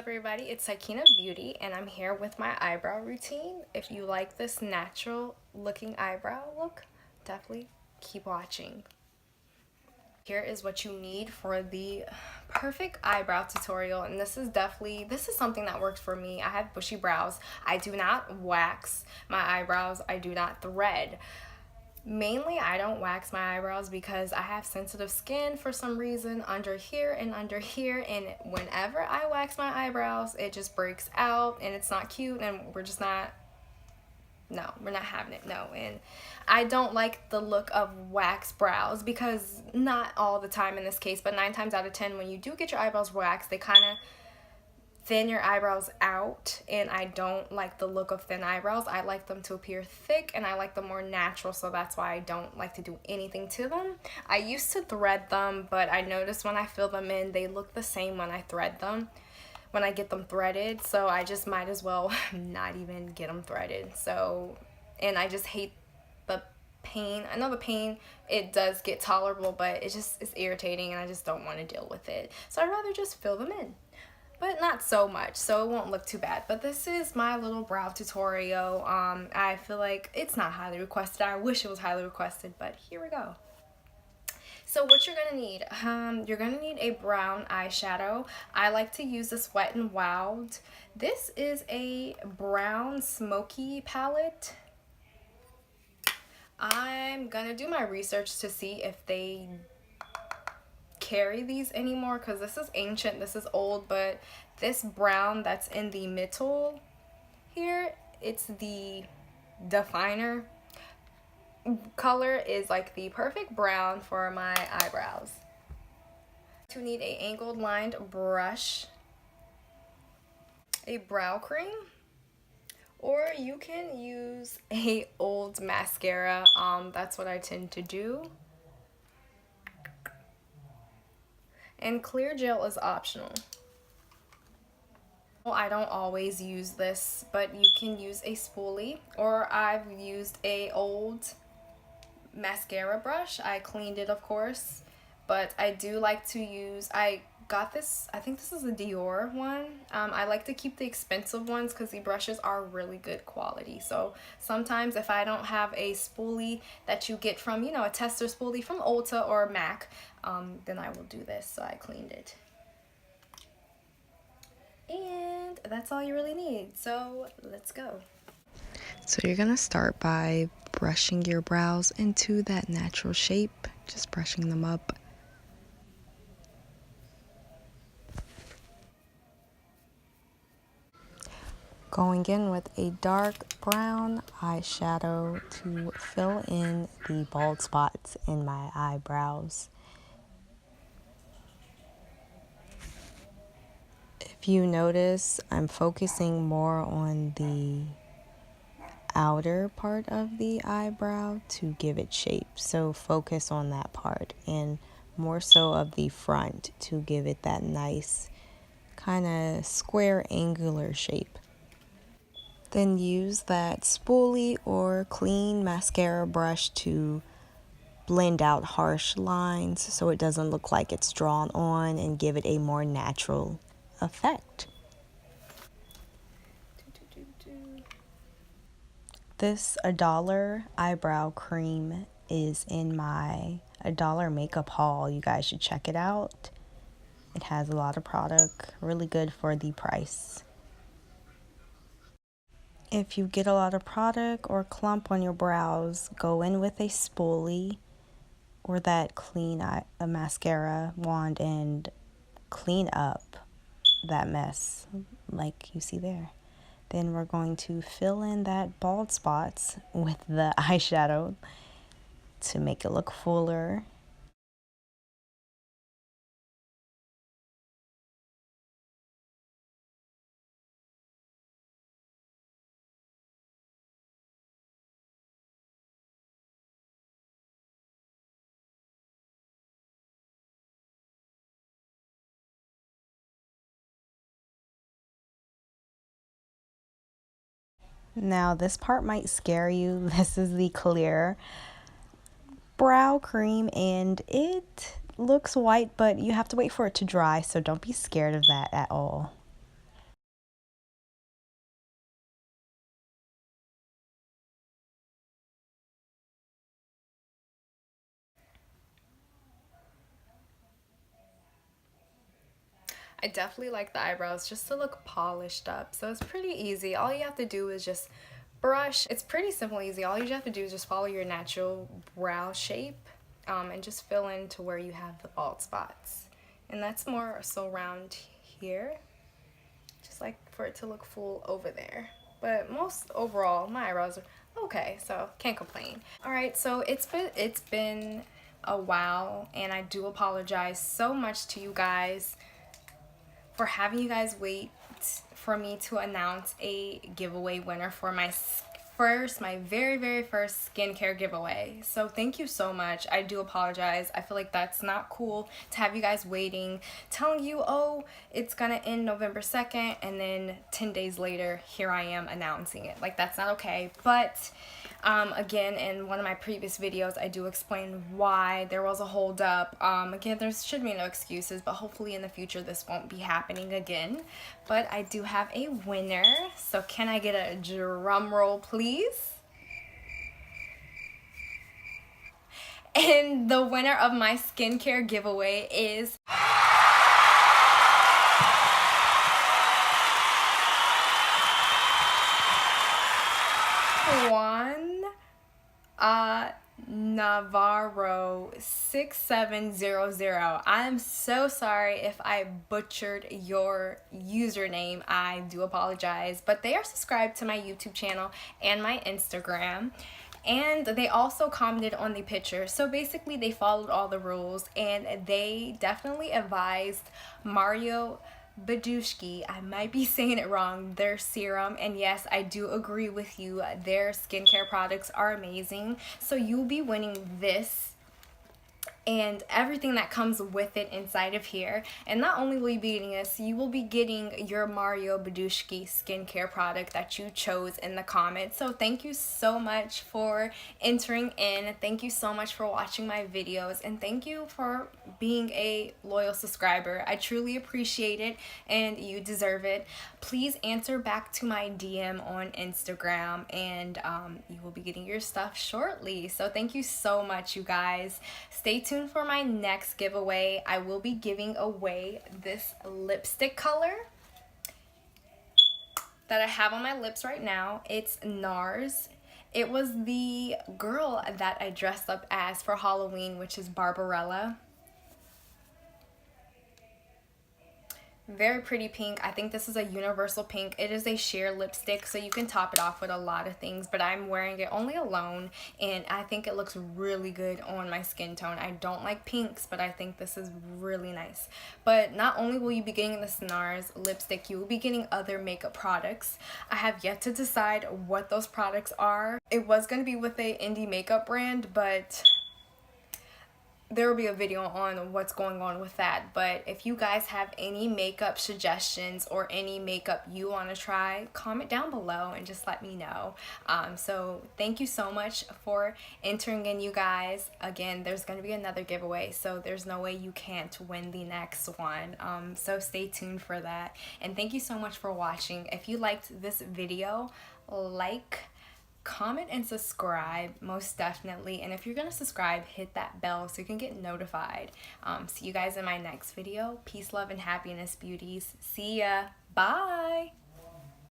up, everybody? It's Sakina Beauty, and I'm here with my eyebrow routine. If you like this natural looking eyebrow look, definitely keep watching. Here is what you need for the perfect eyebrow tutorial, and this is something that works for me. I have bushy brows. I do not wax my eyebrows. I do not thread. Mainly, I don't wax my eyebrows because I have sensitive skin for some reason under here, and whenever I wax my eyebrows, it just breaks out and it's not cute, and we're not having it, no. And I don't like the look of wax brows because not all the time in this case, but 9 times out of 10 when you do get your eyebrows waxed, they kind of thin your eyebrows out, and I don't like the look of thin eyebrows. I like them to appear thick, and I like them more natural, so that's why I don't like to do anything to them. I used to thread them, but I noticed when I fill them in, they look the same when I thread them, when I get them threaded, so I just might as well not even get them threaded. So, and I just hate the pain. I know the pain, it does get tolerable, but it's irritating, and I just don't want to deal with it. So I'd rather just fill them in, but not so much, so it won't look too bad. But this is my little brow tutorial. I feel like it's not highly requested. I wish it was highly requested, but here we go. So what you're gonna need, you're gonna need a brown eyeshadow. I like to use this Wet n Wild. This is a brown smoky palette. I'm gonna do my research to see if they carry these anymore, because this is ancient, this is old, but this brown that's in the middle here, it's the definer color, is like the perfect brown for my eyebrows. To need a angled lined brush, a brow cream, or you can use a old mascara. That's what I tend to do. And clear gel is optional. I don't always use this, but you can use a spoolie, or I've used a old mascara brush. I cleaned it, of course, but I do like to use, I got this, I think this is a Dior one. I like to keep the expensive ones because the brushes are really good quality. So sometimes if I don't have a spoolie that you get from, a tester spoolie from Ulta or MAC, then I will do this. So I cleaned it. And that's all you really need. So let's go. So you're gonna start by brushing your brows into that natural shape, just brushing them up. Going in with a dark brown eyeshadow to fill in the bald spots in my eyebrows. If you notice, I'm focusing more on the outer part of the eyebrow to give it shape. So focus on that part, and more so of the front to give it that nice kind of square angular shape. Then use that spoolie or clean mascara brush to blend out harsh lines so it doesn't look like it's drawn on, and give it a more natural effect. This $1 eyebrow cream is in my $1 makeup haul. You guys should check it out. It has a lot of product, really good for the price. If you get a lot of product or clump on your brows, go in with a spoolie or that clean a mascara wand and clean up that mess like you see there. Then we're going to fill in that bald spots with the eyeshadow to make it look fuller. Now this part might scare you. This is the clear brow cream, and it looks white, but you have to wait for it to dry, so don't be scared of that at all. I definitely like the eyebrows just to look polished up. So it's pretty easy. All you have to do is just brush. It's pretty simple, easy. All you have to do is just follow your natural brow shape and just fill in to where you have the bald spots. And that's more so around here, just like for it to look full over there. But most overall, my eyebrows are okay, so can't complain. All right, so it's been a while, and I do apologize so much to you guys for having you guys wait for me to announce a giveaway winner for my very first skincare giveaway. So thank you so much. I do apologize. I feel like that's not cool to have you guys waiting, telling you, oh, it's gonna end November 2nd, and then 10 days later here I am announcing it. Like, that's not okay. But again, in one of my previous videos, I do explain why there was a hold up. Again, there should be no excuses, but hopefully in the future this won't be happening again. But I do have a winner, so can I get a drum roll, please? And the winner of my skincare giveaway is Juan Navarro 6700. I am so sorry if I butchered your username. I do apologize, but they are subscribed to my YouTube channel and my Instagram, and they also commented on the picture. So basically they followed all the rules, and they definitely advised Mario Badushki, I might be saying it wrong, their serum. And yes, I do agree with you, their skincare products are amazing. So you'll be winning this and everything that comes with it inside of here. And not only will you be getting this, you will be getting your Mario Badushki skincare product that you chose in the comments. So thank you so much for entering in. Thank you so much for watching my videos, and thank you for being a loyal subscriber. I truly appreciate it, and you deserve it. Please answer back to my DM on Instagram, and you will be getting your stuff shortly. So thank you so much, you guys. Stay tuned for my next giveaway. I will be giving away this lipstick color that I have on my lips right now. It's NARS. It was the girl that I dressed up as for Halloween, which is Barbarella. Very pretty pink. I think this is a universal pink. It is a sheer lipstick, so you can top it off with a lot of things, but I'm wearing it only alone, and I think it looks really good on my skin tone. I don't like pinks, but I think this is really nice. But not only will you be getting this NARS lipstick, you will be getting other makeup products. I have yet to decide what those products are. It was going to be with a indie makeup brand, but there will be a video on what's going on with that. But if you guys have any makeup suggestions or any makeup you want to try, comment down below and just let me know. So thank you so much for entering in, you guys. Again, there's going to be another giveaway, so there's no way you can't win the next one. So stay tuned for that. And thank you so much for watching. If you liked this video, like, comment, and subscribe, most definitely. And if you're gonna subscribe, hit that bell so you can get notified. See you guys in my next video. Peace, love, and happiness, beauties. See ya. Bye.